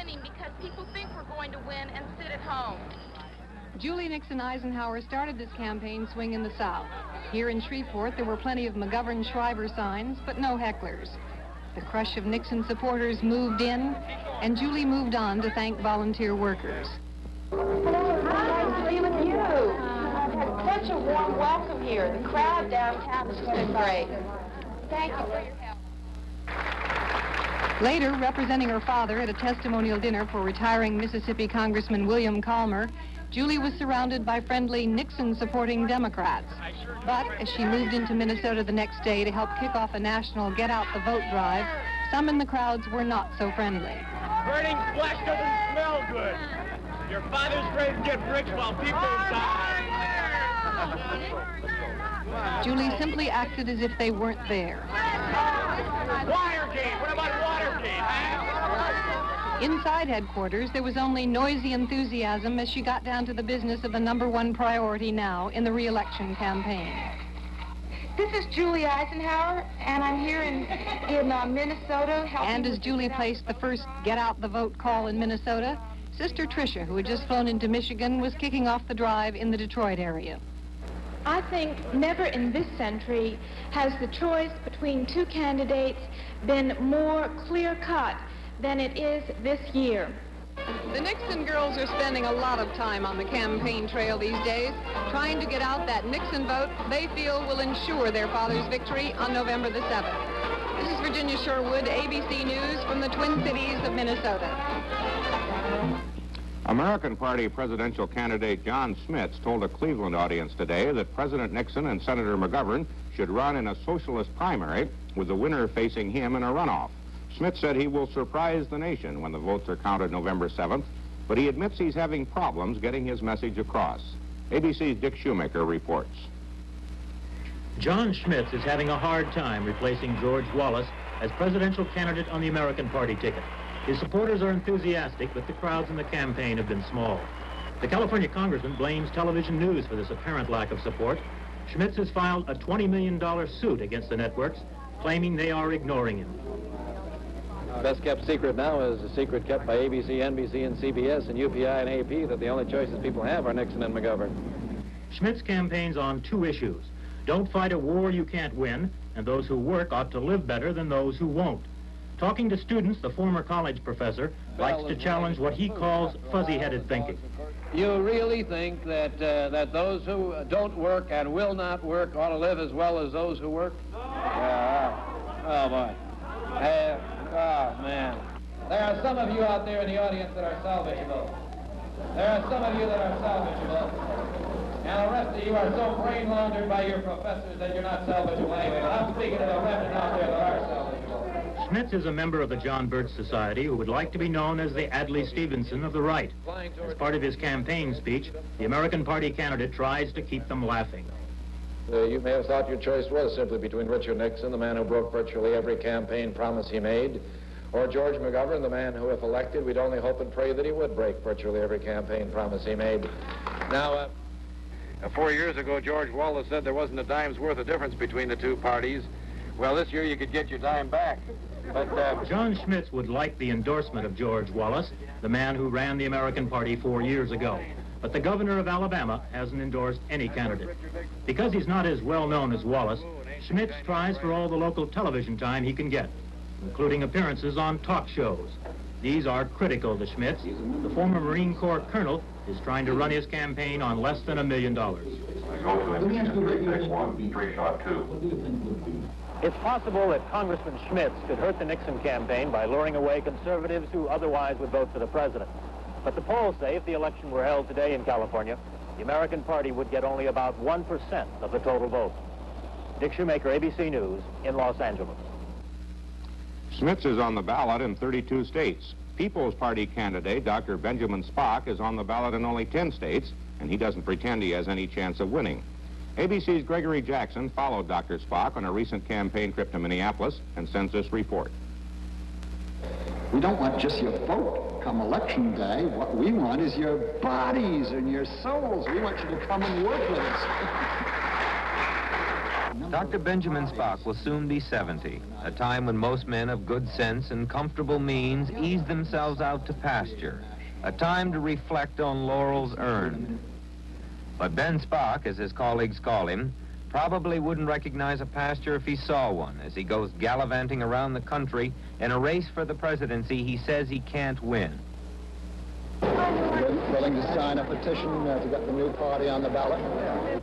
winning because people think we're going to win and sit at home. Julie Nixon Eisenhower started this campaign swing in the South. Here in Shreveport, there were plenty of McGovern-Shriver signs, but no hecklers. The crush of Nixon supporters moved in, and Julie moved on to thank volunteer workers. Hello, nice to be with you. I've had such a warm welcome here. The crowd downtown has been great. Thank you for your help. Later, representing her father at a testimonial dinner for retiring Mississippi Congressman William Calmer, Julie was surrounded by friendly Nixon-supporting Democrats. But as she moved into Minnesota the next day to help kick off a national get-out-the-vote drive, some in the crowds were not so friendly. Burning flesh doesn't smell good. Your father's afraid to get rich while people die. Julie simply acted as if they weren't there. Watergate! What about Watergate, huh? Inside headquarters, there was only noisy enthusiasm as she got down to the business of the #1 priority now in the re-election campaign. This is Julie Eisenhower, and I'm here in Minnesota helping. And as Julie placed the first get-out-the-vote call in Minnesota, Sister Tricia, who had just flown into Michigan, was kicking off the drive in the Detroit area. I think never in this century has the choice between two candidates been more clear-cut than it is this year. The Nixon girls are spending a lot of time on the campaign trail these days, trying to get out that Nixon vote they feel will ensure their father's victory on November the 7th. This is Virginia Sherwood, ABC News from the Twin Cities of Minnesota. American Party presidential candidate John Schmitz told a Cleveland audience today that President Nixon and Senator McGovern should run in a socialist primary, with the winner facing him in a runoff. Schmitz said he will surprise the nation when the votes are counted November 7th, but he admits he's having problems getting his message across. ABC's Dick Shoemaker reports. John Schmitz is having a hard time replacing George Wallace as presidential candidate on the American Party ticket. His supporters are enthusiastic, but the crowds in the campaign have been small. The California congressman blames television news for this apparent lack of support. Schmitz has filed a $20 million suit against the networks, claiming they are ignoring him. Best kept secret now is a secret kept by ABC, NBC, and CBS, and UPI and AP that the only choices people have are Nixon and McGovern. Schmitz campaigns on two issues: don't fight a war you can't win, and those who work ought to live better than those who won't. Talking to students, the former college professor likes to challenge what he calls fuzzy-headed thinking. You really think that that those who don't work and will not work ought to live as well as those who work? Yeah. Oh, boy. Oh, man. There are some of you out there in the audience that are salvageable. There are some of you that are salvageable. And the rest of you are so brain-laundered by your professors that you're not salvageable anyway. But I'm speaking to the remnant out there that are salvageable. Schmitz is a member of the John Birch Society who would like to be known as the Adlai Stevenson of the right. As part of his campaign speech, the American Party candidate tries to keep them laughing. You may have thought your choice was simply between Richard Nixon, the man who broke virtually every campaign promise he made, or George McGovern, the man who, if elected, we'd only hope and pray that he would break virtually every campaign promise he made. Now, 4 years ago, George Wallace said there wasn't a dime's worth of difference between the two parties. Well, this year you could get your dime back. But John Schmitz would like the endorsement of George Wallace, the man who ran the American Party 4 years ago. But the governor of Alabama hasn't endorsed any candidate. Because he's not as well known as Wallace, Schmitz tries for all the local television time he can get, including appearances on talk shows. These are critical to Schmitz. The former Marine Corps colonel is trying to run his campaign on less than $1 million. It's possible that Congressman Schmitz could hurt the Nixon campaign by luring away conservatives who otherwise would vote for the president. But the polls say if the election were held today in California, the American Party would get only about 1% of the total vote. Dick Shoemaker, ABC News, in Los Angeles. Schmitz is on the ballot in 32 states. People's Party candidate Dr. Benjamin Spock is on the ballot in only 10 states, and he doesn't pretend he has any chance of winning. ABC's Gregory Jackson followed Dr. Spock on a recent campaign trip to Minneapolis and sends this report. We don't want just your vote come election day. What we want is your bodies and your souls. We want you to come and work with us. No, Dr. Benjamin Spock will soon be 70, a time when most men of good sense and comfortable means ease themselves out to pasture, a time to reflect on laurels earned. But Ben Spock, as his colleagues call him, probably wouldn't recognize a pasture if he saw one, as he goes gallivanting around the country in a race for the presidency he says he can't win. Willing to sign a petition to get the new party on the ballot?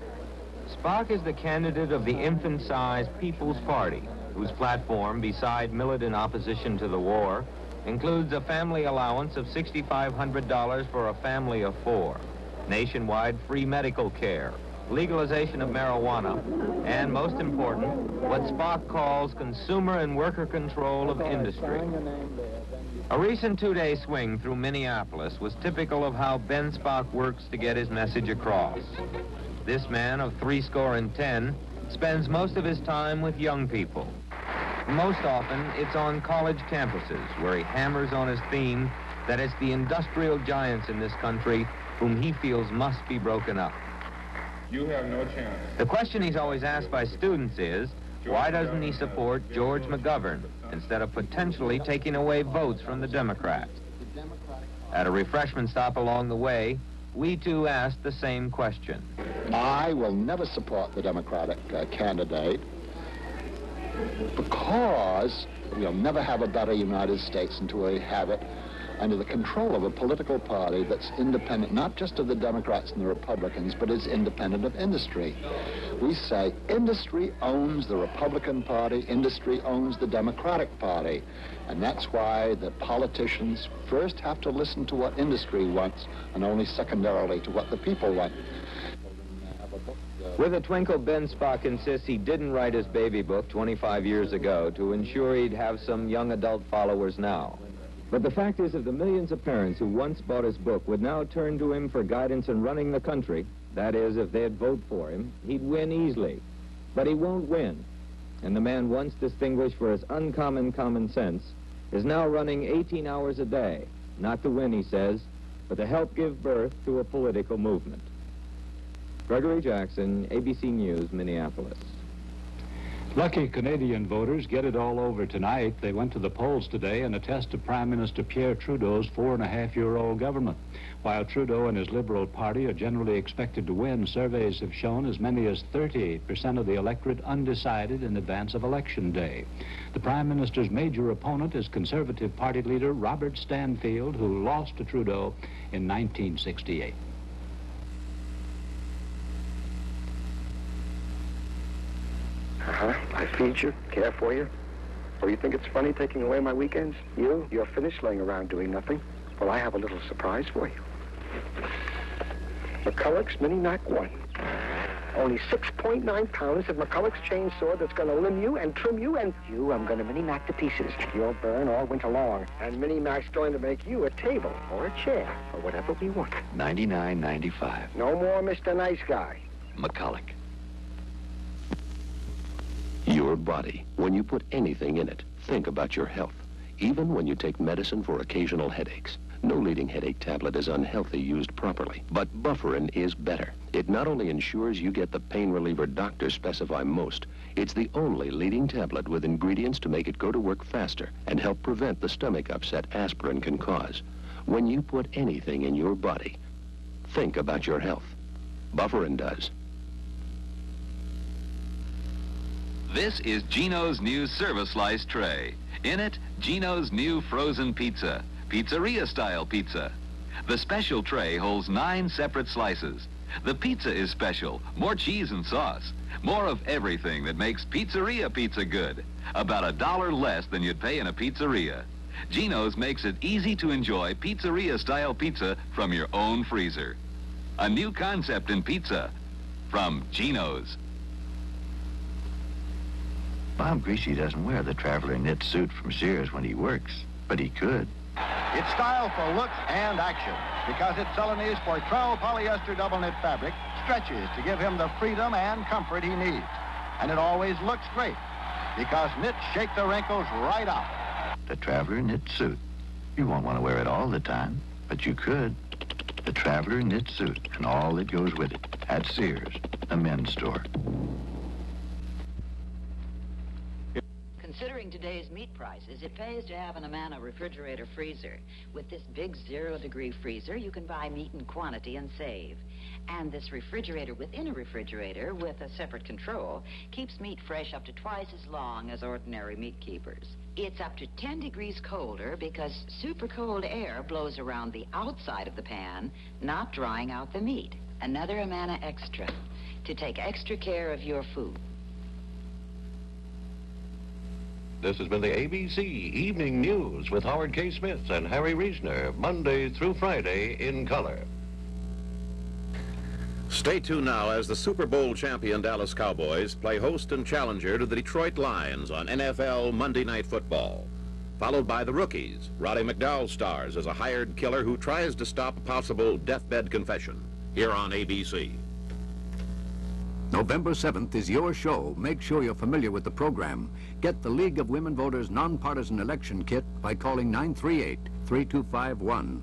Spock is the candidate of the infant-sized People's Party, whose platform, beside militant opposition to the war, includes a family allowance of $6,500 for a family of 4, nationwide free medical care, legalization of marijuana, and most important, what Spock calls consumer and worker control of industry. A recent 2-day swing through Minneapolis was typical of how Ben Spock works to get his message across. This man of 70 spends most of his time with young people. Most often, it's on college campuses where he hammers on his theme that it's the industrial giants in this country whom he feels must be broken up. You have no chance. The question he's always asked by students is, why doesn't he support George McGovern instead of potentially taking away votes from the Democrats? At a refreshment stop along the way, we too asked the same question. I will never support the Democratic candidate because we'll never have a better United States until we have it under the control of a political party that's independent, not just of the Democrats and the Republicans, but is independent of industry. We say industry owns the Republican Party, industry owns the Democratic Party. And that's why the politicians first have to listen to what industry wants and only secondarily to what the people want. With a twinkle, Ben Spock insists he didn't write his baby book 25 years ago to ensure he'd have some young adult followers now. But the fact is, if the millions of parents who once bought his book would now turn to him for guidance in running the country, that is, if they'd vote for him, he'd win easily. But he won't win. And the man once distinguished for his uncommon common sense is now running 18 hours a day, not to win, he says, but to help give birth to a political movement. Gregory Jackson, ABC News, Minneapolis. Lucky Canadian voters get it all over tonight. They went to the polls today in a test of Prime Minister Pierre Trudeau's 4.5-year-old government. While Trudeau and his Liberal Party are generally expected to win, surveys have shown as many as 30% of the electorate undecided in advance of Election Day. The Prime Minister's major opponent is Conservative Party leader Robert Stanfield, who lost to Trudeau in 1968. I feed you, care for you. Or you think it's funny taking away my weekends? You're finished laying around doing nothing. Well, I have a little surprise for you. McCulloch's Mini Mac 1. Only 6.9 pounds of McCulloch's chainsaw that's going to limb you and trim you and you. I'm going to Mini Mac to pieces. You'll burn all winter long. And Mini Mac's going to make you a table or a chair or whatever we want. $99.95. No more Mr. Nice Guy. McCulloch. Your body. When you put anything in it, think about your health. Even when you take medicine for occasional headaches. No leading headache tablet is unhealthy used properly, but Bufferin is better. It not only ensures you get the pain reliever doctors specify most, it's the only leading tablet with ingredients to make it go to work faster and help prevent the stomach upset aspirin can cause. When you put anything in your body, think about your health. Bufferin does. This is Gino's new service slice tray. In it, Gino's new frozen pizza, pizzeria-style pizza. The special tray holds 9 separate slices. The pizza is special, more cheese and sauce, more of everything that makes pizzeria pizza good. About $1 less than you'd pay in a pizzeria. Gino's makes it easy to enjoy pizzeria-style pizza from your own freezer. A new concept in pizza from Gino's. Bob Greasy doesn't wear the traveler knit suit from Sears when he works, but he could. It's style for looks and action, because its Celanese Portrell polyester double knit fabric stretches to give him the freedom and comfort he needs. And it always looks great, because knits shake the wrinkles right out. The traveler knit suit. You won't want to wear it all the time, but you could. The traveler knit suit and all that goes with it at Sears, the men's store. Considering today's meat prices, it pays to have an Amana refrigerator freezer. With this big 0-degree freezer, you can buy meat in quantity and save. And this refrigerator within a refrigerator with a separate control keeps meat fresh up to twice as long as ordinary meat keepers. It's up to 10 degrees colder because super cold air blows around the outside of the pan, not drying out the meat. Another Amana Extra to take extra care of your food. This has been the ABC Evening News with Howard K. Smith and Harry Reisner, Monday through Friday in color. Stay tuned now as the Super Bowl champion Dallas Cowboys play host and challenger to the Detroit Lions on NFL Monday Night Football. Followed by the rookies. Roddy McDowell stars as a hired killer who tries to stop a possible deathbed confession. Here on ABC. November 7th is your show. Make sure you're familiar with the program. Get the League of Women Voters Nonpartisan Election Kit by calling 938-3251.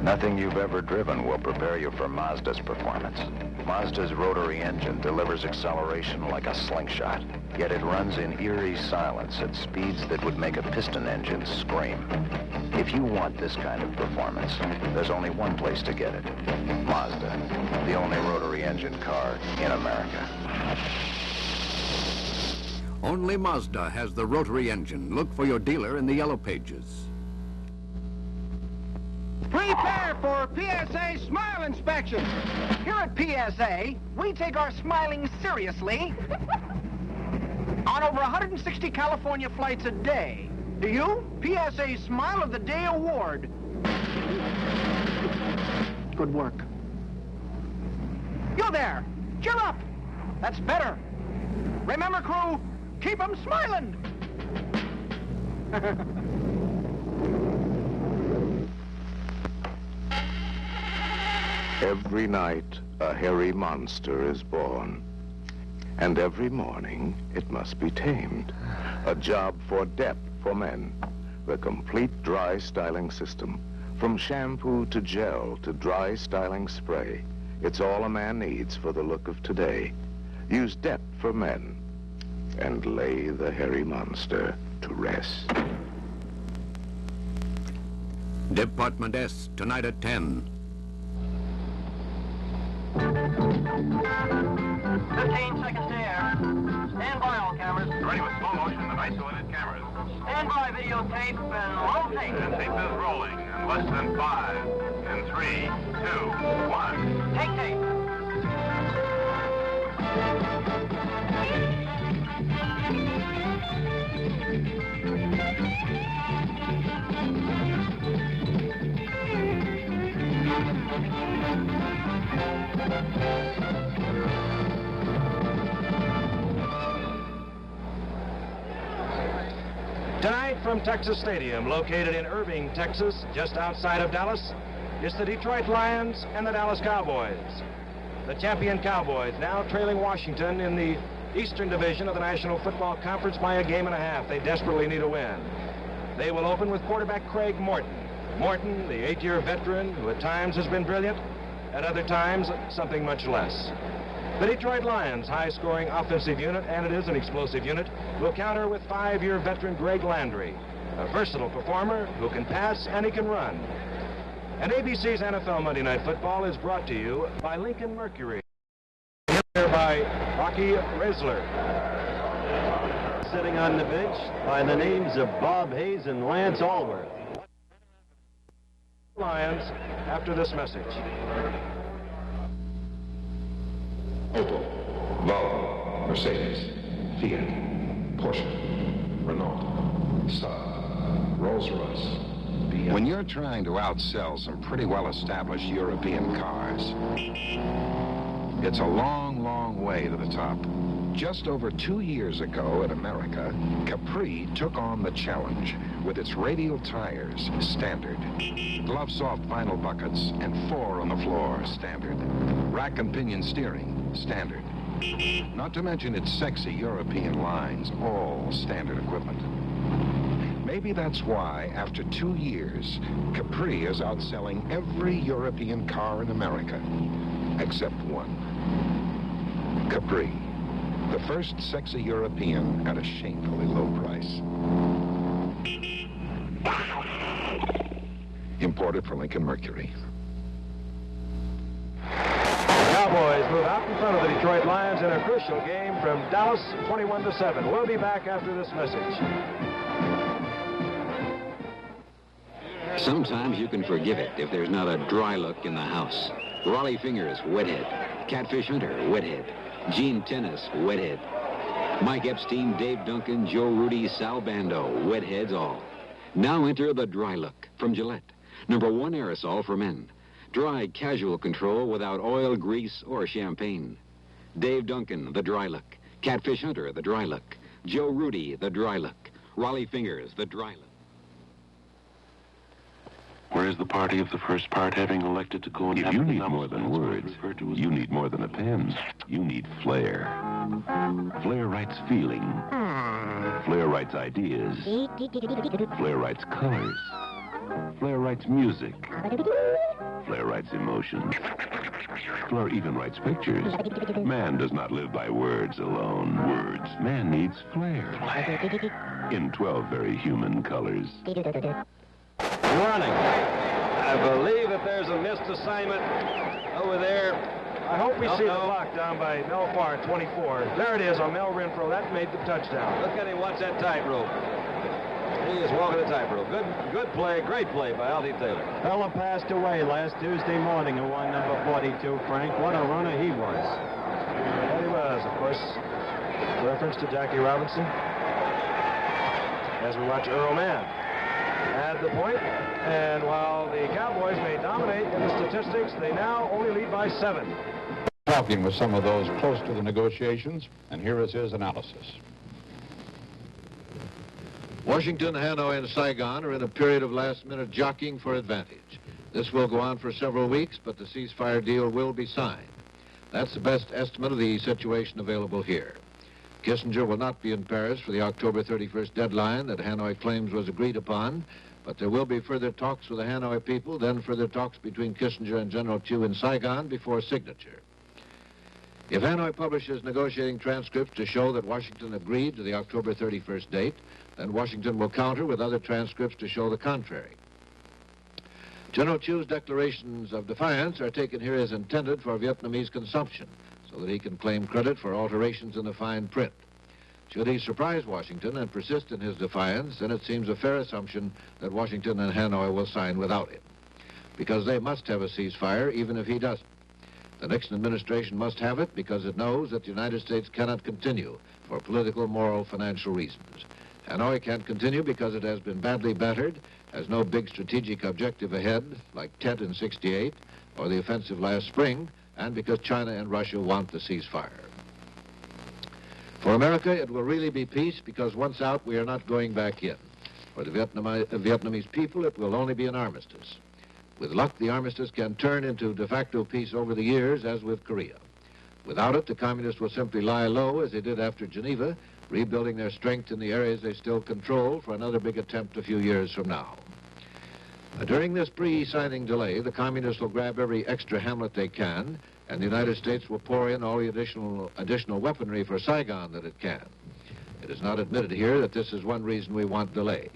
Nothing you've ever driven will prepare you for Mazda's performance. Mazda's rotary engine delivers acceleration like a slingshot, yet it runs in eerie silence at speeds that would make a piston engine scream. If you want this kind of performance, there's only one place to get it. Mazda, the only rotary engine car in America. Only Mazda has the rotary engine. Look for your dealer in the yellow pages. Prepare for PSA Smile Inspection. Here at PSA, we take our smiling seriously on over 160 California flights a day. Do you? PSA Smile of the Day Award. Good work. You there, cheer up. That's better. Remember, crew, keep them smiling. Every night, a hairy monster is born. And every morning, it must be tamed. A job for depth for men. The complete dry styling system. From shampoo to gel to dry styling spray. It's all a man needs for the look of today. Use depth for men. And lay the hairy monster to rest. Department S, tonight at 10. 15 seconds to air. Stand by all cameras. Ready with slow motion and isolated cameras. Stand by videotape and roll tape. And tape is rolling in less than 5, in 3, 2, 1. Take tape. Tonight from Texas Stadium, located in Irving, Texas, just outside of Dallas, it's the Detroit Lions and the Dallas Cowboys. The champion Cowboys now trailing Washington in the Eastern Division of the National Football Conference by a game and a half. They desperately need a win. They will open with quarterback Craig Morton. Morton, the 8-year veteran who at times has been brilliant, at other times something much less. The Detroit Lions' high-scoring offensive unit, and it is an explosive unit, will counter with 5-year veteran Greg Landry, a versatile performer who can pass and he can run. And ABC's NFL Monday Night Football is brought to you by Lincoln Mercury. Here by Rocky Rizzler. Sitting on the bench by the names of Bob Hayes and Lance Allworth. Lions after this message. Opel, Volvo, Mercedes, Fiat, Porsche, Renault, Saab, Rolls-Royce, BMW. When you're trying to outsell some pretty well-established European cars, it's a long, long way to the top. Just over 2 years ago in America, Capri took on the challenge with its radial tires, standard. Glove soft vinyl buckets and 4 on the floor, standard. Rack and pinion steering, standard. Not to mention its sexy European lines, all standard equipment. Maybe that's why, after 2 years, Capri is outselling every European car in America, except one. Capri, the The first sexy European at a shamefully low price. Imported for Lincoln Mercury. Cowboys move out in front of the Detroit Lions in a crucial game from Dallas, 21-7. We'll be back after this message. Sometimes you can forgive it if there's not a dry look in the house. Raleigh Fingers, Wethead. Catfish Hunter, Wethead. Gene Tennis, Wethead. Mike Epstein, Dave Duncan, Joe Rudy, Sal Bando, Wetheads all. Now enter the Dry Look from Gillette. #1 aerosol for men. Dry, casual control without oil, grease, or champagne. Dave Duncan, the Dry Look. Catfish Hunter, the Dry Look. Joe Rudy, the Dry Look. Raleigh Fingers, the Dry Look. Where's the party of the first part having elected to go and... If you need more than words, you need more than a pen. You need flair. Flair writes feeling. Flair writes ideas. Flair writes colors. Flair writes music. Flair writes emotion. Flair even writes pictures. Man does not live by words alone. Man needs flair. In 12 very human colors. Running. I believe that there's a missed assignment over there. I hope we see the block down by Mel Farr, 24. There it is on Mel Renfro. That made the touchdown. Look at him watch that tightrope. He is walking the tightrope. Good play, great play by Altie Taylor. Fella passed away last Tuesday morning who won number 42, Frank. What a runner he was. Well, he was, of course. Reference to Jackie Robinson. As we watch Earl Mann add the point, and while the Cowboys may dominate in the statistics, they now only lead by 7. Talking with some of those close to the negotiations, and here is his analysis. Washington, Hanoi, and Saigon are in a period of last-minute jockeying for advantage. This will go on for several weeks, but the ceasefire deal will be signed. That's the best estimate of the situation available here. Kissinger will not be in Paris for the October 31st deadline that Hanoi claims was agreed upon, but there will be further talks with the Hanoi people, then further talks between Kissinger and General Thieu in Saigon before signature. If Hanoi publishes negotiating transcripts to show that Washington agreed to the October 31st date, then Washington will counter with other transcripts to show the contrary. General Thieu's declarations of defiance are taken here as intended for Vietnamese consumption, so that he can claim credit for alterations in the fine print. Should he surprise Washington and persist in his defiance, then it seems a fair assumption that Washington and Hanoi will sign without him, because they must have a ceasefire even if he doesn't. The Nixon administration must have it because it knows that the United States cannot continue for political, moral, financial reasons. Hanoi can't continue because it has been badly battered, has no big strategic objective ahead, like Tet in '68 or the offensive last spring, and because China and Russia want the ceasefire. For America, it will really be peace because once out, we are not going back in. For the Vietnamese people, it will only be an armistice. With luck, the armistice can turn into de facto peace over the years, as with Korea. Without it, the communists will simply lie low, as they did after Geneva, rebuilding their strength in the areas they still control for another big attempt a few years from now. During this pre-signing delay, the communists will grab every extra hamlet they can, and the United States will pour in all the additional weaponry for Saigon that it can. It is not admitted here that this is one reason we want delay.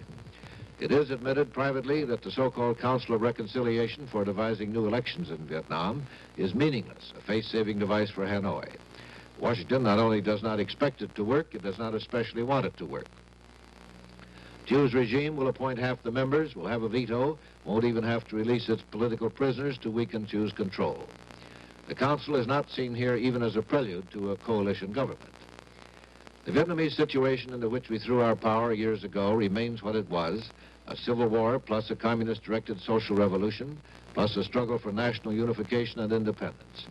It is admitted privately that the so-called Council of Reconciliation for devising new elections in Vietnam is meaningless, a face-saving device for Hanoi. Washington not only does not expect it to work, it does not especially want it to work. Thieu's regime will appoint half the members, will have a veto, won't even have to release its political prisoners to weaken Thieu's control. The Council is not seen here even as a prelude to a coalition government. The Vietnamese situation into which we threw our power years ago remains what it was, a civil war plus a communist-directed social revolution, plus a struggle for national unification and independence.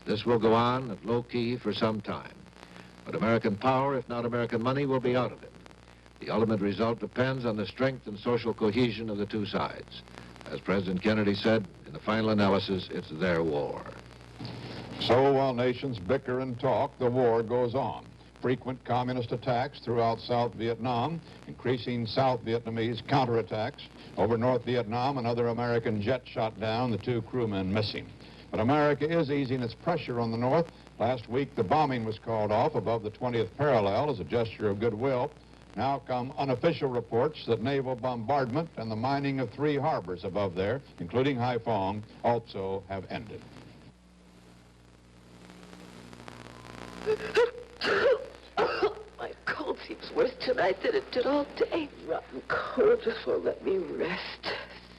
This will go on at low key for some time. But American power, if not American money, will be out of it. The ultimate result depends on the strength and social cohesion of the two sides. As President Kennedy said, in the final analysis, it's their war. So while nations bicker and talk, the war goes on. Frequent communist attacks throughout South Vietnam, increasing South Vietnamese counterattacks over North Vietnam. Another American jet shot down, the 2 crewmen missing. But America is easing its pressure on the North, Last week, the bombing was called off above the 20th parallel as a gesture of goodwill. Now come unofficial reports that naval bombardment and the mining of 3 harbors above there, including Haiphong, also have ended. My cold seems worse tonight than it did all day. Rotten cold just won't let me rest.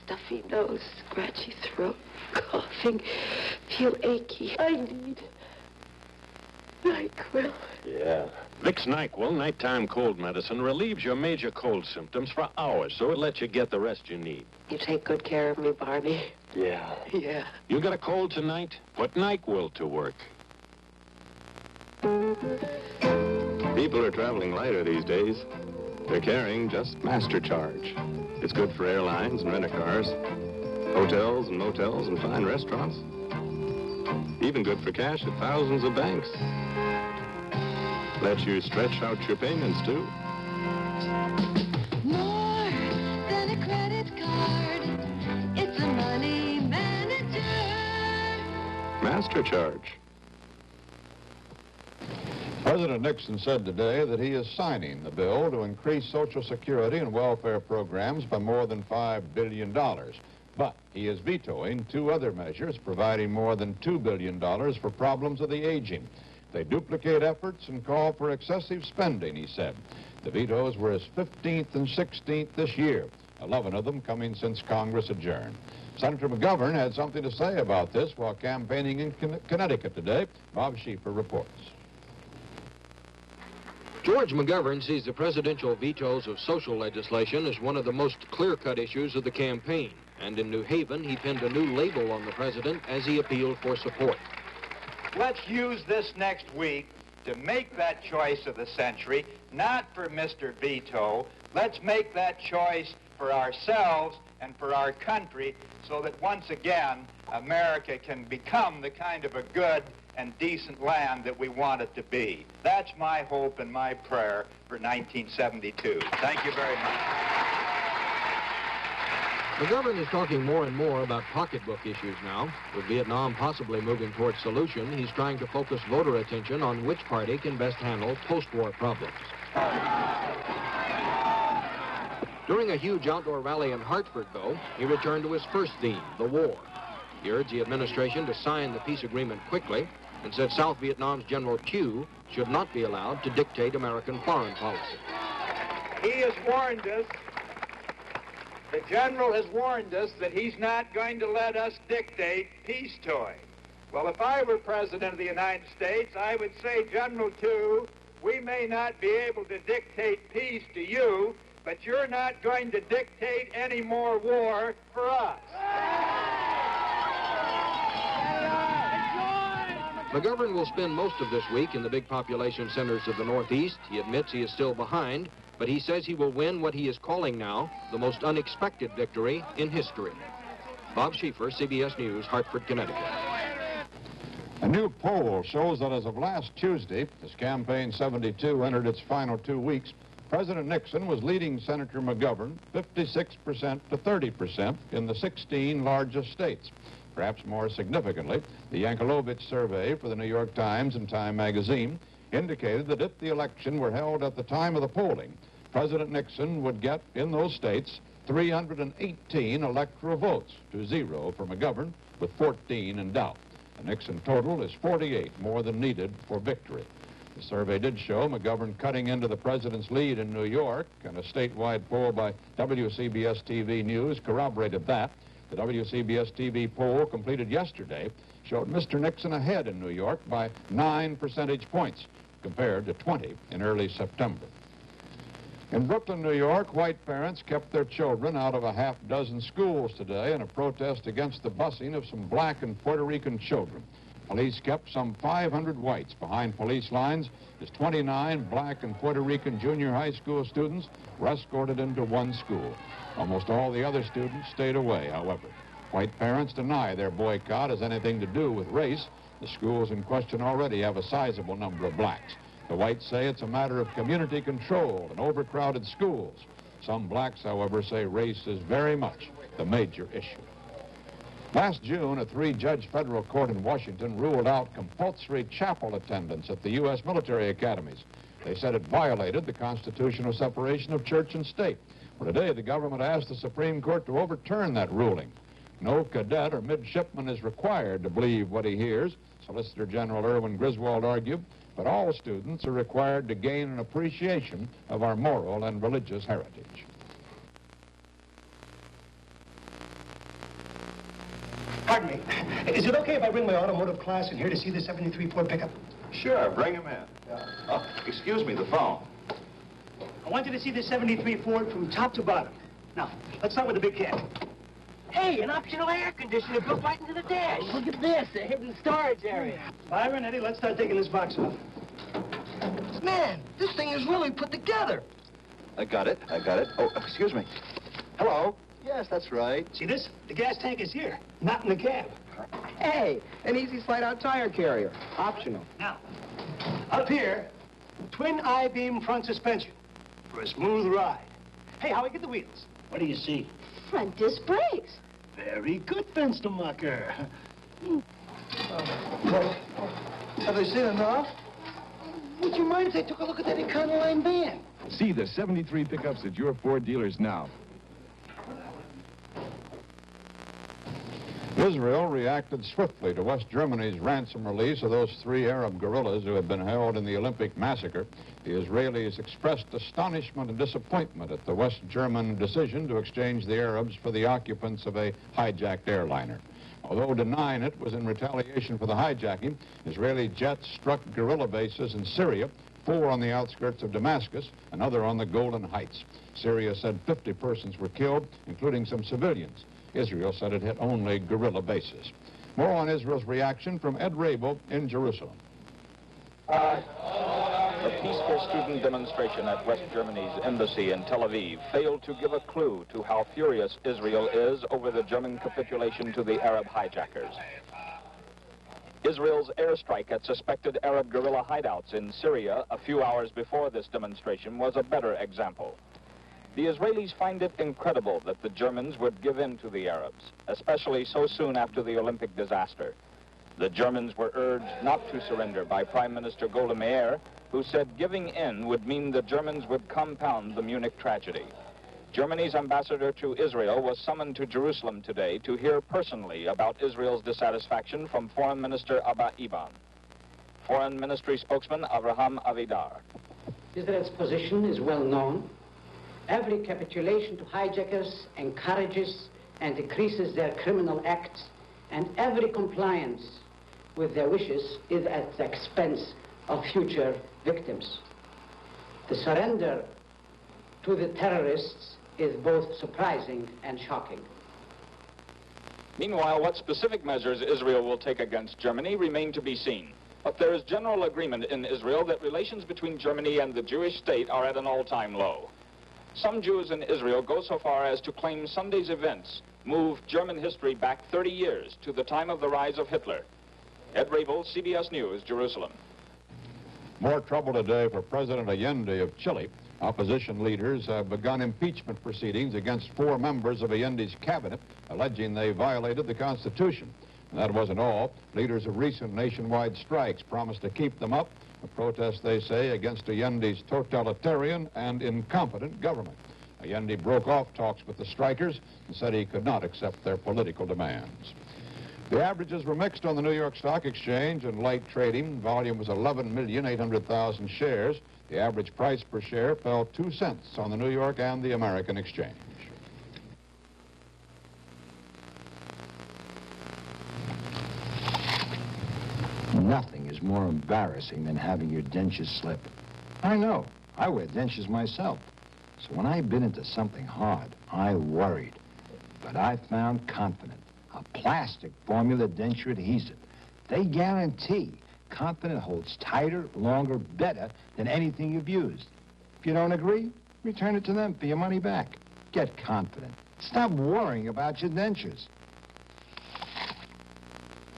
Stuffy nose, scratchy throat, coughing, feel achy. I need NyQuil. Yeah. Vicks NyQuil nighttime cold medicine relieves your major cold symptoms for hours, so it lets you get the rest you need. You take good care of me, Barney. Yeah. Yeah. You got a cold tonight? Put NyQuil to work. People are traveling lighter these days. They're carrying just Master Charge. It's good for airlines and rent-a-cars, hotels and motels and fine restaurants. Even good for cash at thousands of banks. Lets you stretch out your payments, too. More than a credit card. It's a money manager. Master Charge. President Nixon said today that he is signing the bill to increase Social Security and welfare programs by more than $5 billion. But he is vetoing 2 other measures providing more than $2 billion for problems of the aging. They duplicate efforts and call for excessive spending, he said. The vetoes were his 15th and 16th this year, 11 of them coming since Congress adjourned. Senator McGovern had something to say about this while campaigning in Connecticut today. Bob Schieffer reports. George McGovern sees the presidential vetoes of social legislation as one of the most clear-cut issues of the campaign. And in New Haven, he pinned a new label on the president as he appealed for support. Let's use this next week to make that choice of the century, not for Mr. Veto. Let's make that choice for ourselves and for our country so that once again, America can become the kind of a good and decent land that we want it to be. That's my hope and my prayer for 1972. Thank you very much. McGovern is talking more and more about pocketbook issues now. With Vietnam possibly moving towards solution, he's trying to focus voter attention on which party can best handle post-war problems. During a huge outdoor rally in Hartford, though, he returned to his first theme, the war. He urged the administration to sign the peace agreement quickly and said South Vietnam's General Q should not be allowed to dictate American foreign policy. He has warned us, the general has warned us that he's not going to let us dictate peace to him. Well, if I were President of the United States, I would say, General Q, we may not be able to dictate peace to you, but you're not going to dictate any more war for us. McGovern will spend most of this week in the big population centers of the Northeast. He admits he is still behind, but he says he will win what he is calling now the most unexpected victory in history. Bob Schieffer, CBS News, Hartford, Connecticut. A new poll shows that as of last Tuesday, as Campaign 72 entered its final 2 weeks, President Nixon was leading Senator McGovern 56% to 30% in the 16 largest states. Perhaps more significantly, the Yankelovich survey for the New York Times and Time magazine indicated that if the election were held at the time of the polling, President Nixon would get, in those states, 318 electoral votes to 0 for McGovern, with 14 in doubt. The Nixon total is 48, more than needed for victory. The survey did show McGovern cutting into the president's lead in New York, and a statewide poll by WCBS-TV News corroborated that. The WCBS-TV poll completed yesterday showed Mr. Nixon ahead in New York by 9 percentage points, compared to 20 in early September. In Brooklyn, New York, white parents kept their children out of a half-dozen schools today in a protest against the busing of some black and Puerto Rican children. Police kept some 500 whites behind police lines as 29 black and Puerto Rican junior high school students were escorted into one school. Almost all the other students stayed away, however. White parents deny their boycott has anything to do with race. The schools in question already have a sizable number of blacks. The whites say it's a matter of community control and overcrowded schools. Some blacks, however, say race is very much the major issue. Last June, a three-judge federal court in Washington ruled out compulsory chapel attendance at the U.S. military academies. They said it violated the constitutional separation of church and state. Well, today, the government asked the Supreme Court to overturn that ruling. No cadet or midshipman is required to believe what he hears, Solicitor General Irwin Griswold argued, but all students are required to gain an appreciation of our moral and religious heritage. Pardon me. Is it okay if I bring my automotive class in here to see the 73 Ford pickup? Sure, bring him in. Oh, excuse me, the phone. I want you to see the 73 Ford from top to bottom. Now, let's start with the big cab. Hey, an optional air conditioner built right into the dash. Look at this, a hidden storage area. Byron, Eddie, let's start taking this box off. Man, this thing is really put together. I got it. Oh, excuse me. Hello? Yes, that's right. See this? The gas tank is here, not in the cab. Hey, an easy slide-out tire carrier. Optional. Now, up here, twin I-beam front suspension for a smooth ride. Hey, how we get the wheels? What do you see? Front disc brakes. Very good, Fenstermacher. Have they seen enough? Would you mind if they took a look at that Econoline van? See the 73 pickups at your Ford dealers now. Israel reacted swiftly to West Germany's ransom release of those 3 Arab guerrillas who had been held in the Olympic massacre. The Israelis expressed astonishment and disappointment at the West German decision to exchange the Arabs for the occupants of a hijacked airliner. Although denying it was in retaliation for the hijacking, Israeli jets struck guerrilla bases in Syria, 4 on the outskirts of Damascus, another on the Golan Heights. Syria said 50 persons were killed, including some civilians. Israel said it hit only guerrilla bases. More on Israel's reaction from Ed Rabel in Jerusalem. A peaceful student demonstration at West Germany's embassy in Tel Aviv failed to give a clue to how furious Israel is over the German capitulation to the Arab hijackers. Israel's airstrike at suspected Arab guerrilla hideouts in Syria a few hours before this demonstration was a better example. The Israelis find it incredible that the Germans would give in to the Arabs, especially so soon after the Olympic disaster. The Germans were urged not to surrender by Prime Minister Golda Meir, who said giving in would mean the Germans would compound the Munich tragedy. Germany's ambassador to Israel was summoned to Jerusalem today to hear personally about Israel's dissatisfaction from Foreign Minister Abba Eban. Foreign Ministry spokesman Avraham Avidar. Israel's position is well known. Every capitulation to hijackers encourages and increases their criminal acts, and every compliance with their wishes is at the expense of future victims. The surrender to the terrorists is both surprising and shocking. Meanwhile, what specific measures Israel will take against Germany remain to be seen. But there is general agreement in Israel that relations between Germany and the Jewish state are at an all-time low. Some Jews in Israel go so far as to claim Sunday's events moved German history back 30 years to the time of the rise of Hitler. Ed Rabel, CBS News, Jerusalem. More trouble today for President Allende of Chile. Opposition leaders have begun impeachment proceedings against 4 members of Allende's cabinet, alleging they violated the Constitution. And that wasn't all. Leaders of recent nationwide strikes promised to keep them up, a protest, they say, against Allende's totalitarian and incompetent government. Allende broke off talks with the strikers and said he could not accept their political demands. The averages were mixed on the New York Stock Exchange and light trading. Volume was 11,800,000 shares. The average price per share fell 2 cents on the New York and the American exchange. Nothing is more embarrassing than having your dentures slip. I know. I wear dentures myself. So when I bit into something hard, I worried. But I found Confident, a plastic formula denture adhesive. They guarantee Confident holds tighter, longer, better than anything you've used. If you don't agree, return it to them for your money back. Get Confident. Stop worrying about your dentures.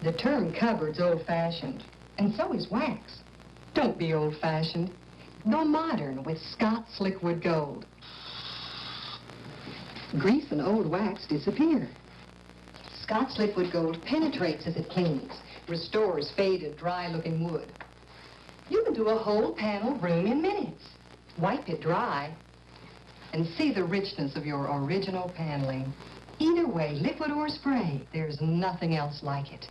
The term cupboard's old-fashioned, and so is wax. Don't be old-fashioned. Go modern with Scott's Liquid Gold. Grease and old wax disappear. Scott's liquid gold penetrates as it cleans, restores faded, dry-looking wood. You can do a whole panel room in minutes. Wipe it dry and see the richness of your original paneling. Either way, liquid or spray, there's nothing else like it.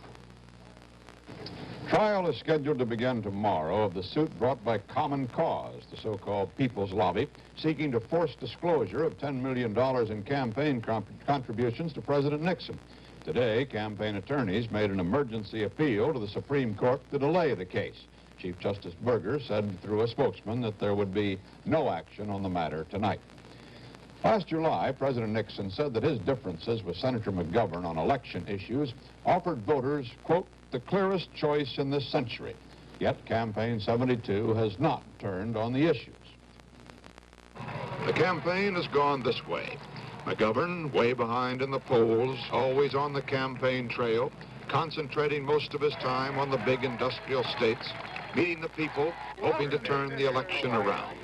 Trial is scheduled to begin tomorrow of the suit brought by Common Cause, the so-called People's Lobby, seeking to force disclosure of $10 million in campaign contributions to President Nixon. Today, campaign attorneys made an emergency appeal to the Supreme Court to delay the case. Chief Justice Berger said through a spokesman that there would be no action on the matter tonight. Last July, President Nixon said that his differences with Senator McGovern on election issues offered voters, quote, the clearest choice in this century. Yet Campaign 72 has not turned on the issues. The campaign has gone this way. McGovern, way behind in the polls, always on the campaign trail, concentrating most of his time on the big industrial states, meeting the people, hoping to turn the election around.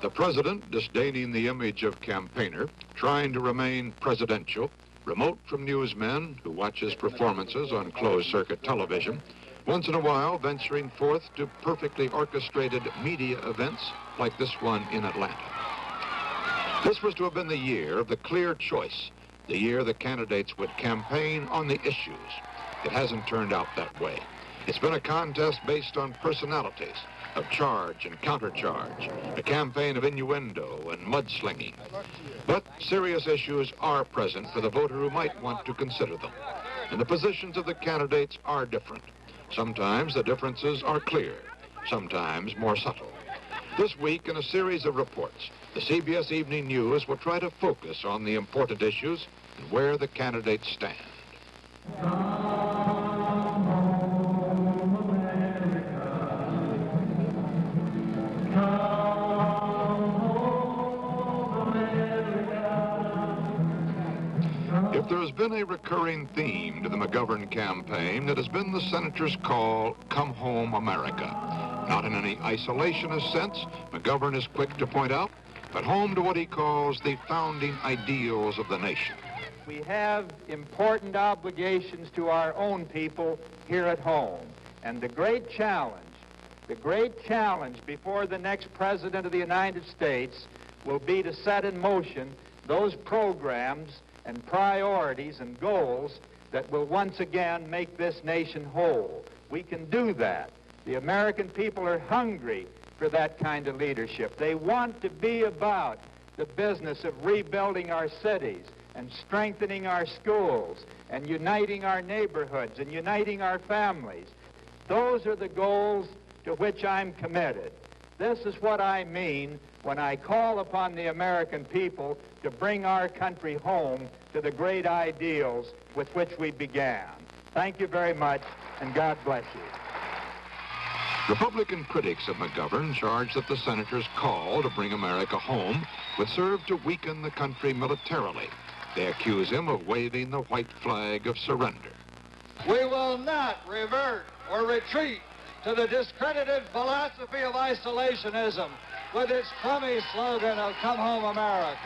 The president, disdaining the image of campaigner, trying to remain presidential, remote from newsmen who watch his performances on closed-circuit television, once in a while venturing forth to perfectly orchestrated media events like this one in Atlanta. This was to have been the year of the clear choice, the year the candidates would campaign on the issues. It hasn't turned out that way. It's been a contest based on personalities, of charge and countercharge, a campaign of innuendo and mudslinging. But serious issues are present for the voter who might want to consider them. And the positions of the candidates are different. Sometimes the differences are clear, sometimes more subtle. This week, in a series of reports, the CBS Evening News will try to focus on the important issues and where the candidates stand. If there has been a recurring theme to the McGovern campaign, it has been the senator's call, "Come home, America." Not in any isolationist sense, McGovern is quick to point out, but home to what he calls the founding ideals of the nation. We have important obligations to our own people here at home. And the great challenge before the next president of the United States will be to set in motion those programs and priorities and goals that will once again make this nation whole. We can do that. The American people are hungry for that kind of leadership. They want to be about the business of rebuilding our cities and strengthening our schools and uniting our neighborhoods and uniting our families. Those are the goals to which I'm committed. This is what I mean when I call upon the American people to bring our country home to the great ideals with which we began. Thank you very much, and God bless you. Republican critics of McGovern charge that the senator's call to bring America home would serve to weaken the country militarily. They accuse him of waving the white flag of surrender. We will not revert or retreat to the discredited philosophy of isolationism with its crummy slogan of "Come home, America."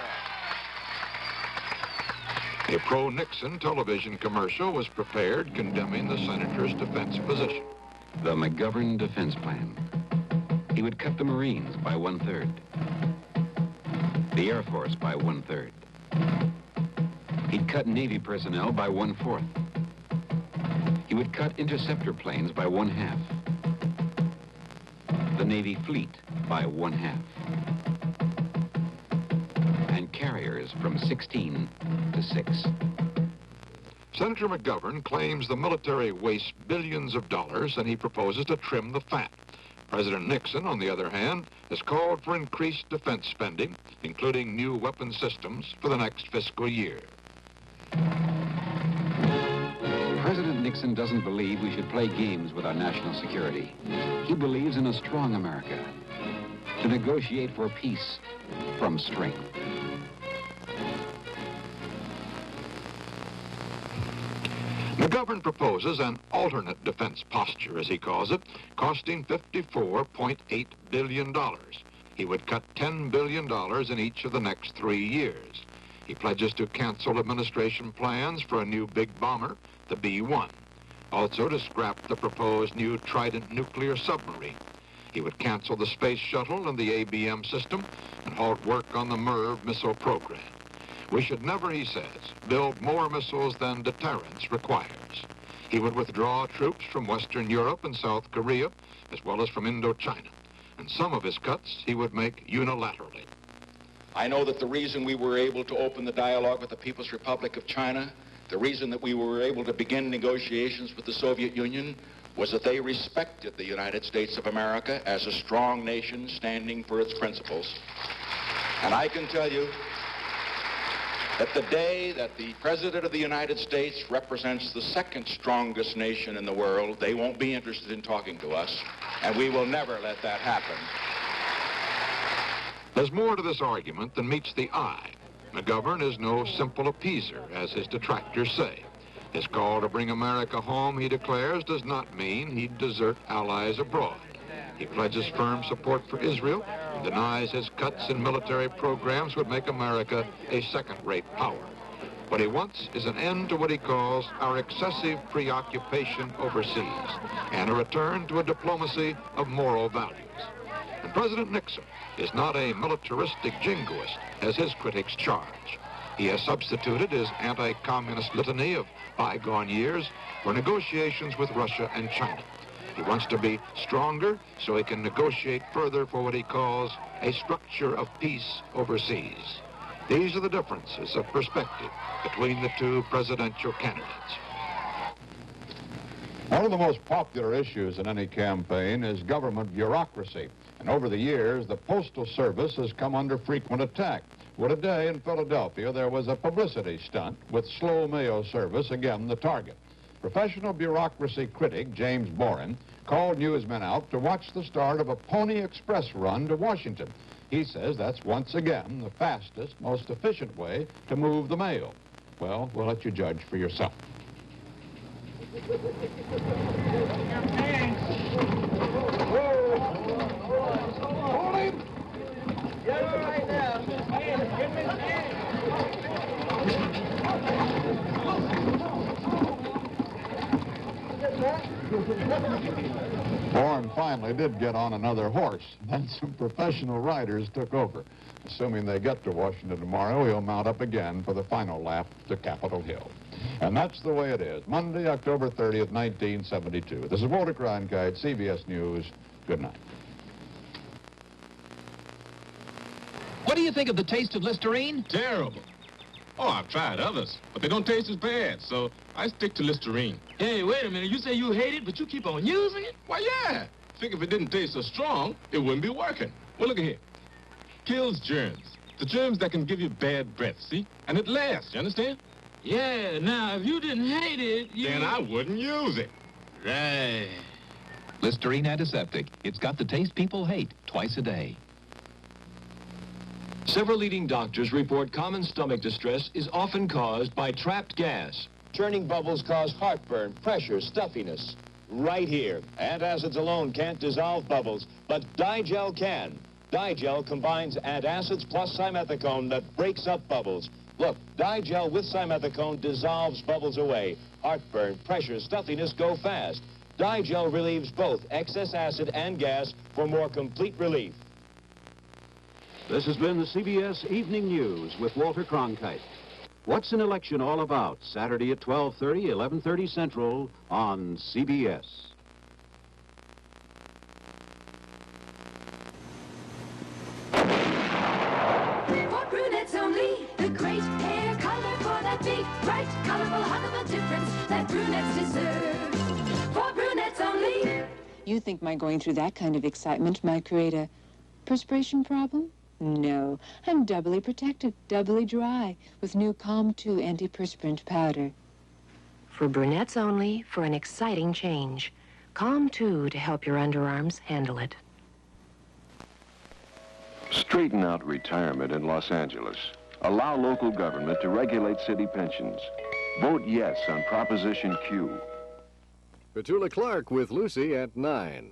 A pro-Nixon television commercial was prepared condemning the senator's defense position. The McGovern defense plan. He would cut the Marines by 1/3. The Air Force by 1/3. He'd cut Navy personnel by 1/4. He would cut interceptor planes by 1/2. The Navy fleet by 1/2. And carriers from 16 to 6. Senator McGovern claims the military wastes billions of dollars and he proposes to trim the fat. President Nixon, on the other hand, has called for increased defense spending, including new weapon systems for the next fiscal year. President Nixon doesn't believe we should play games with our national security. He believes in a strong America, to negotiate for peace from strength. McGovern proposes an alternate defense posture, as he calls it, costing $54.8 billion. He would cut $10 billion in each of the next 3 years. He pledges to cancel administration plans for a new big bomber, the B-1. Also to scrap the proposed new Trident nuclear submarine. He would cancel the space shuttle and the ABM system and halt work on the MERV missile program. We should never, he says, build more missiles than deterrence requires. He would withdraw troops from Western Europe and South Korea, as well as from Indochina. And some of his cuts he would make unilaterally. I know that the reason we were able to open the dialogue with the People's Republic of China, the reason that we were able to begin negotiations with the Soviet Union, was that they respected the United States of America as a strong nation standing for its principles. And I can tell you that the day that the President of the United States represents the second strongest nation in the world, they won't be interested in talking to us, and we will never let that happen. There's more to this argument than meets the eye. McGovern is no simple appeaser, as his detractors say. His call to bring America home, he declares, does not mean he'd desert allies abroad. He pledges firm support for Israel and denies his cuts in military programs would make America a second-rate power. What he wants is an end to what he calls our excessive preoccupation overseas and a return to a diplomacy of moral values. And President Nixon is not a militaristic jingoist, as his critics charge. He has substituted his anti-communist litany of bygone years for negotiations with Russia and China. He wants to be stronger so he can negotiate further for what he calls a structure of peace overseas. These are the differences of perspective between the two presidential candidates. One of the most popular issues in any campaign is government bureaucracy. And over the years, the Postal Service has come under frequent attack. Well, today in Philadelphia, there was a publicity stunt with slow mail service, again the target. Professional bureaucracy critic James Boren called newsmen out to watch the start of a Pony Express run to Washington. He says that's once again the fastest, most efficient way to move the mail. Well, we'll let you judge for yourself. Bourne finally did get on another horse. Then some professional riders took over. Assuming they get to Washington tomorrow, he'll mount up again for the final lap to Capitol Hill. And that's the way it is. Monday, October 30th, 1972. This is Walter Cronkite, CBS News. Good night. What do you think of the taste of Listerine? Terrible. Oh, I've tried others, but they don't taste as bad, so I stick to Listerine. Hey, wait a minute. You say you hate it, but you keep on using it? Why, yeah. Figure if it didn't taste so strong, it wouldn't be working. Well, look at here. Kills germs. The germs that can give you bad breath, see? And it lasts, you understand? Yeah, now, if you didn't hate it, then I wouldn't use it. Right. Listerine Antiseptic. It's got the taste people hate twice a day. Several leading doctors report common stomach distress is often caused by trapped gas. Churning bubbles cause heartburn, pressure, stuffiness. Right here. Antacids alone can't dissolve bubbles, but Digel can. Digel combines antacids plus simethicone that breaks up bubbles. Look, Digel with simethicone dissolves bubbles away. Heartburn, pressure, stuffiness go fast. Digel relieves both excess acid and gas for more complete relief. This has been the CBS Evening News with Walter Cronkite. What's an election all about? Saturday at 12:30, 11:30 Central on CBS. For brunettes only, the great hair color for that big, bright, colorful hunk of a difference that brunettes deserve. For brunettes only. You think my going through that kind of excitement might create a perspiration problem? No, I'm doubly protected, doubly dry, with new Calm 2 antiperspirant powder. For brunettes only, for an exciting change. Calm 2 to help your underarms handle it. Straighten out retirement in Los Angeles. Allow local government to regulate city pensions. Vote yes on Proposition Q. Petula Clark with Lucy at 9.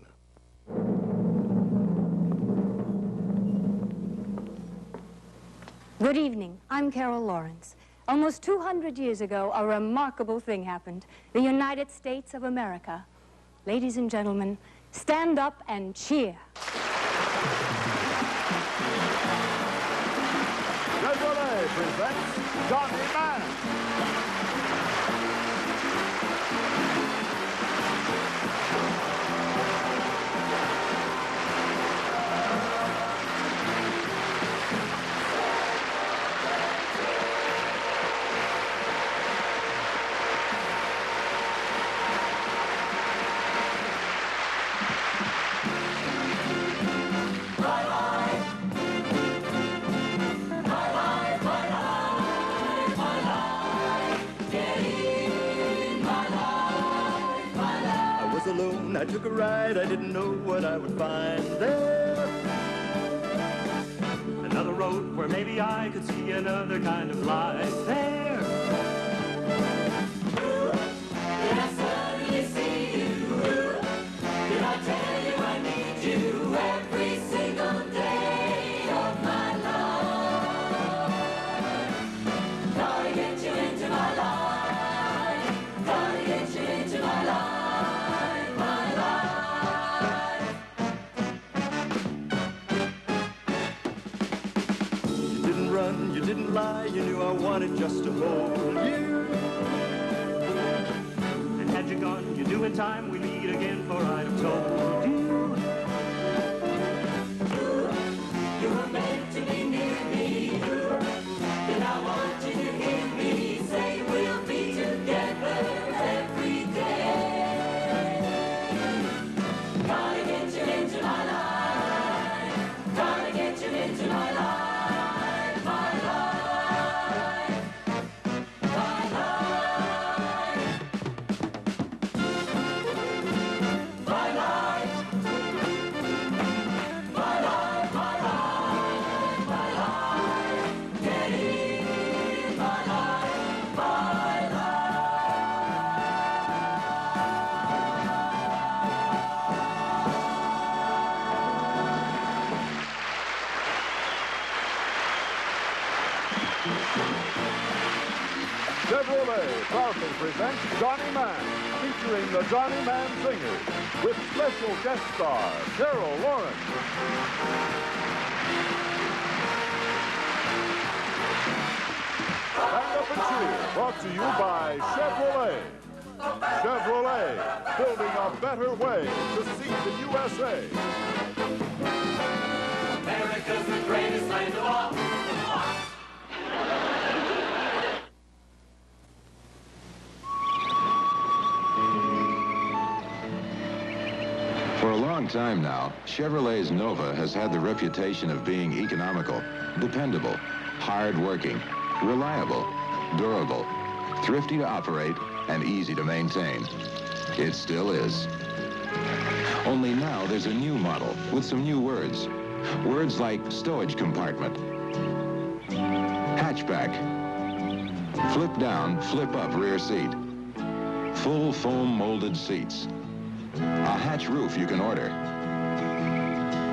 Good evening. I'm Carol Lawrence. Almost 200 years ago, a remarkable thing happened. The United States of America. Ladies and gentlemen, stand up and cheer. Chevrolet presents Johnny Man. I took a ride, I didn't know what I would find there. Another road where maybe I could see another kind of life there. Did I suddenly see you? Did I tell you I need you every single day of my life? Gotta get you into my life. Gotta get you into my life. You didn't lie, you knew I wanted just to hold you. And had you gone, you knew in time we'd meet again, for I'd have told you. You were meant to be near me, and I want you to hear me say we'll be together every day. Gotta get you into my life. Gotta get you into my life. Chevrolet proudly presents Johnny Man, featuring the Johnny Man Singers, with special guest star Carol Lawrence. Stand Up and Cheer, brought to you by Chevrolet. Chevrolet, building a better way to see the USA. America's the greatest land of all. For a long time now, Chevrolet's Nova has had the reputation of being economical, dependable, hard-working, reliable, durable, thrifty to operate, and easy to maintain. It still is. Only now there's a new model with some new words. Words like stowage compartment, hatchback, flip down, flip up rear seat, full foam molded seats, a hatch roof you can order,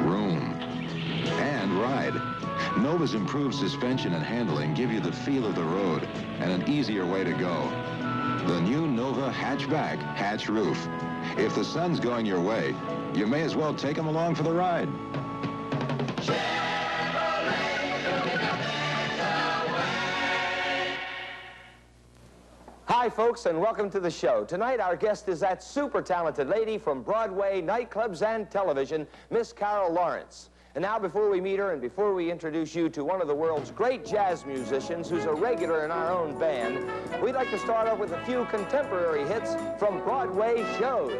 room, and ride. Nova's improved suspension and handling give you the feel of the road and an easier way to go. The new Nova hatchback, hatch roof. If the sun's going your way, you may as well take them along for the ride. Hi, folks, and welcome to the show. Tonight, our guest is that super talented lady from Broadway, nightclubs, and television, Miss Carol Lawrence. And now, before we meet her and before we introduce you to one of the world's great jazz musicians who's a regular in our own band, we'd like to start off with a few contemporary hits from Broadway shows.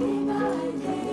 Day by day.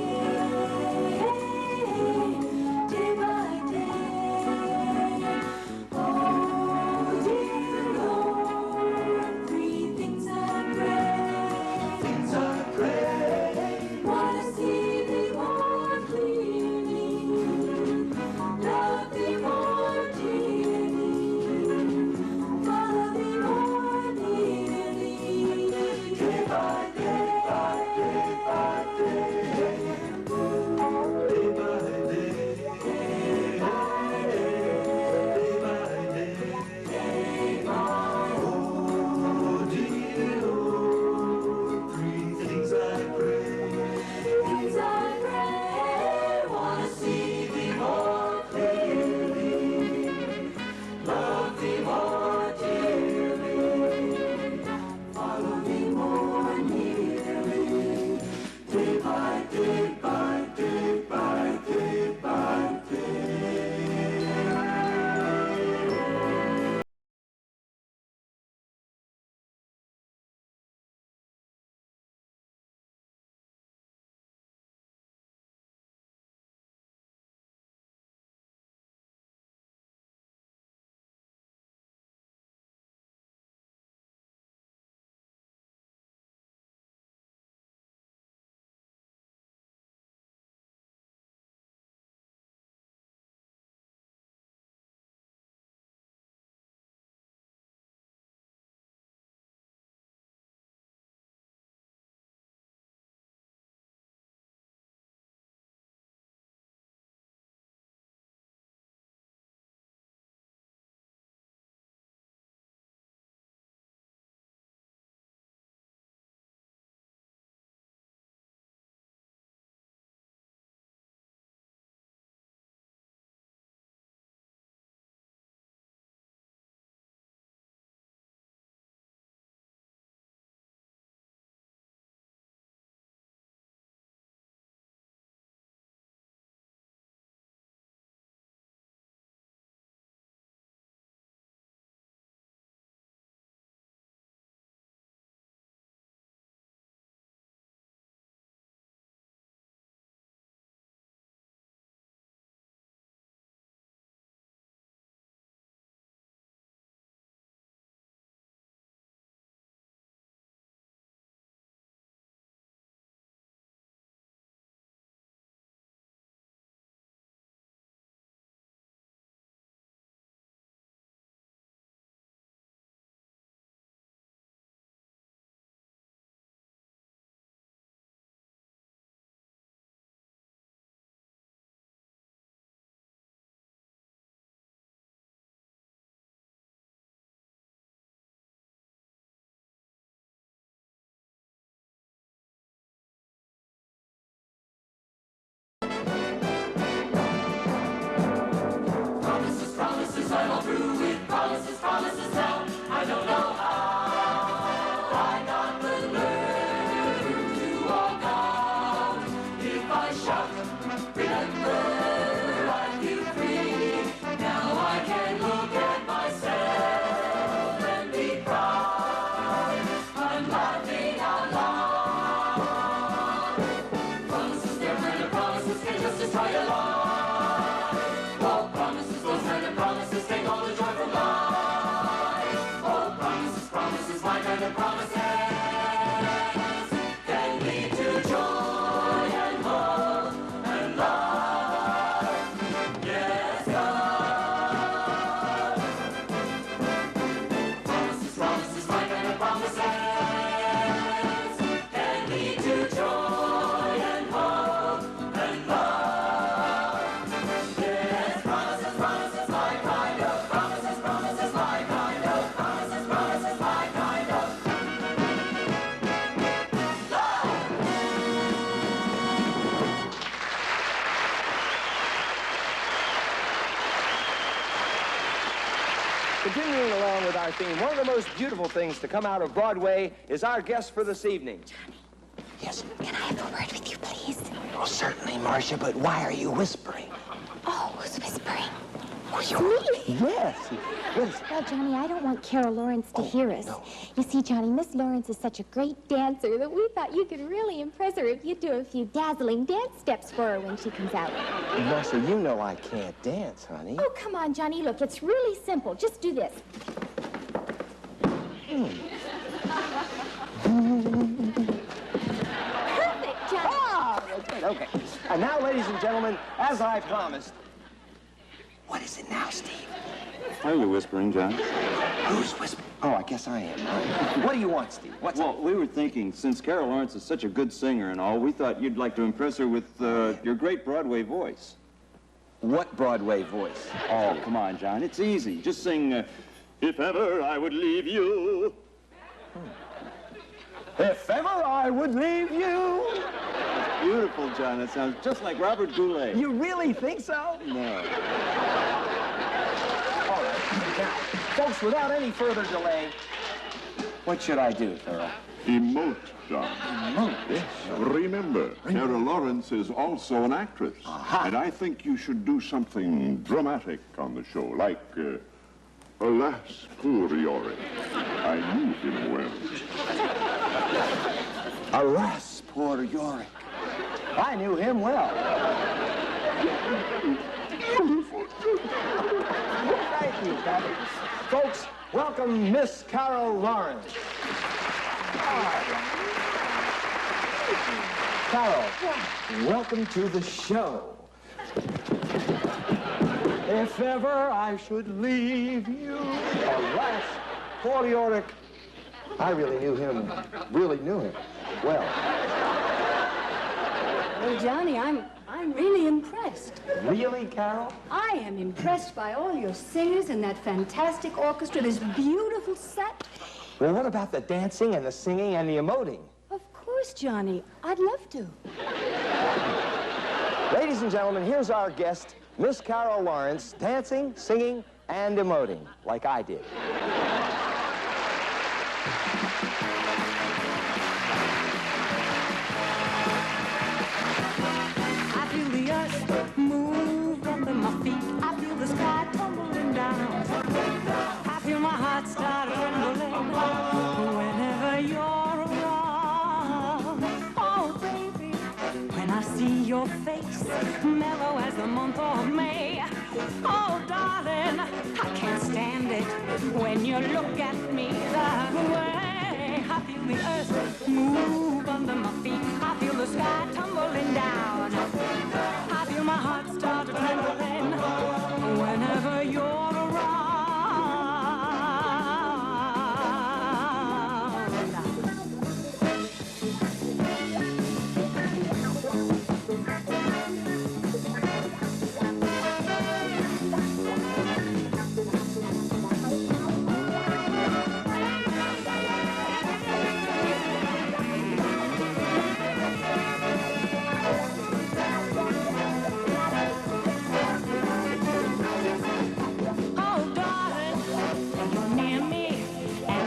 Continuing along with our theme, one of the most beautiful things to come out of Broadway is our guest for this evening. Yes? Can I have a word with you, please? Oh, certainly, Marcia, but why are you whispering? Oh, who's whispering? It's me? Yes. Well, Johnny, I don't want Carol Lawrence to hear us. No. You see, Johnny, Miss Lawrence is such a great dancer that we thought you could really impress her if you do a few dazzling dance steps for her when she comes out. Marcia, you know I can't dance, honey. Oh, come on, Johnny. Look, it's really simple. Just do this. Perfect, Johnny. Ah, that's good. Okay. And now, ladies and gentlemen, as I promised, what is it now, Steve? Why are you whispering, John? Who's whispering? Oh, I guess I am. What do you want, Steve? What's Well, we were thinking, since Carol Lawrence is such a good singer and all, we thought you'd like to impress her with your great Broadway voice. What Broadway voice? Oh, come on, John. It's easy. Just sing, If Ever I Would Leave You. If ever I would leave you. Beautiful, John. That sounds just like Robert Goulet. You really think so? No. All right. Now, folks, without any further delay, what should I do, Thurl? Emote, John. Emote? Yes. Remember, Carol Lawrence is also an actress. And I think you should do something dramatic on the show, like, Alas, poor Yorick. I knew him well. Alas, poor Yorick. I knew him well. Thank you, Patty. Folks, welcome Miss Carol Lawrence. Carol, welcome to the show. If ever I should leave you, alas, poor Yorick. I really knew him well. Well, Johnny, I'm really impressed. Really, Carol? I am impressed by all your singers and that fantastic orchestra, this beautiful set. Well, what about the dancing and the singing and the emoting? Of course, Johnny. I'd love to. Ladies and gentlemen, here's our guest, Miss Carol Lawrence, dancing, singing, and emoting, like I did. I feel the earth move under my feet. I feel the sky tumbling down. I feel my heart start trembling whenever you're around. Oh, baby, when I see your face, mellow as the month of May. Oh, darling, I can't stand it when you look at me that way. I feel the earth move under my feet. I feel the sky tumbling down. I feel my heart start trembling whenever you're around.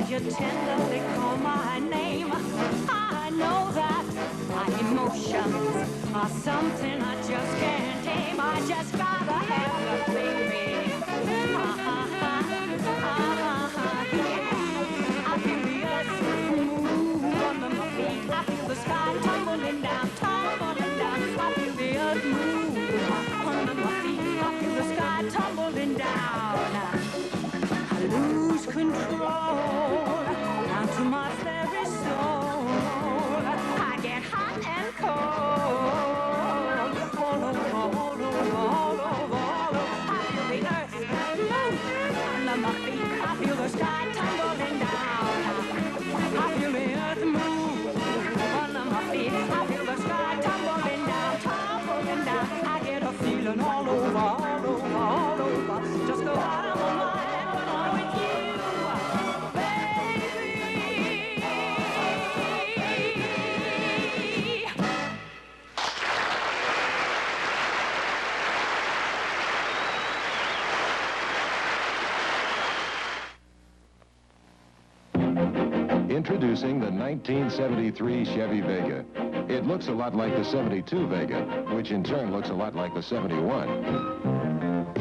You tenderly call my name. I know that my emotions are something I just can't tame. I just gotta have you, baby. Yeah. I feel the earth move under my feet. I feel the sky tumbling down, tumbling down. I feel the earth move under my feet. I feel the sky tumbling down. I lose control down to my very soul. I get hot and cold, all over, all over, all over, all over. I feel the earth move under my feet. I feel the sky tumbling down. I feel the earth move under my feet. I feel the sky tumbling down, tumbling down. I get a feeling all over, all over, all over. Just go out of my mind. Introducing the 1973 Chevy Vega. It looks a lot like the 72 Vega, which in turn looks a lot like the 71.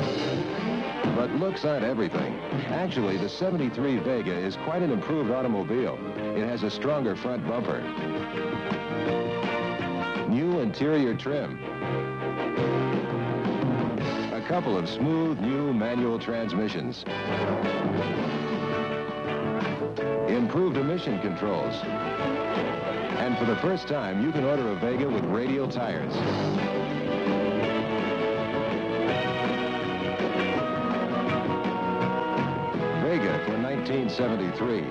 But looks aren't everything. Actually, the 73 Vega is quite an improved automobile. It has a stronger front bumper, new interior trim, a couple of smooth new manual transmissions, improved emission controls, and for the first time, you can order a Vega with radial tires. Vega for 1973.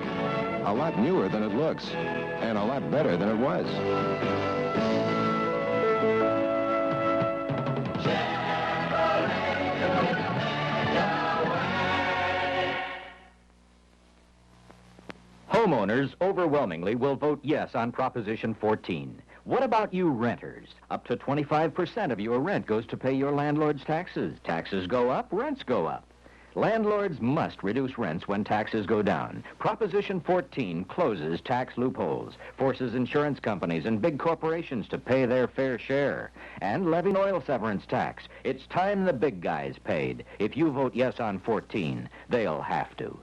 A lot newer than it looks, and a lot better than it was. Homeowners overwhelmingly will vote yes on Proposition 14. What about you renters? Up to 25% of your rent goes to pay your landlord's taxes. Taxes go up, rents go up. Landlords must reduce rents when taxes go down. Proposition 14 closes tax loopholes, forces insurance companies and big corporations to pay their fair share, and levy oil severance tax. It's time the big guys paid. If you vote yes on 14, they'll have to.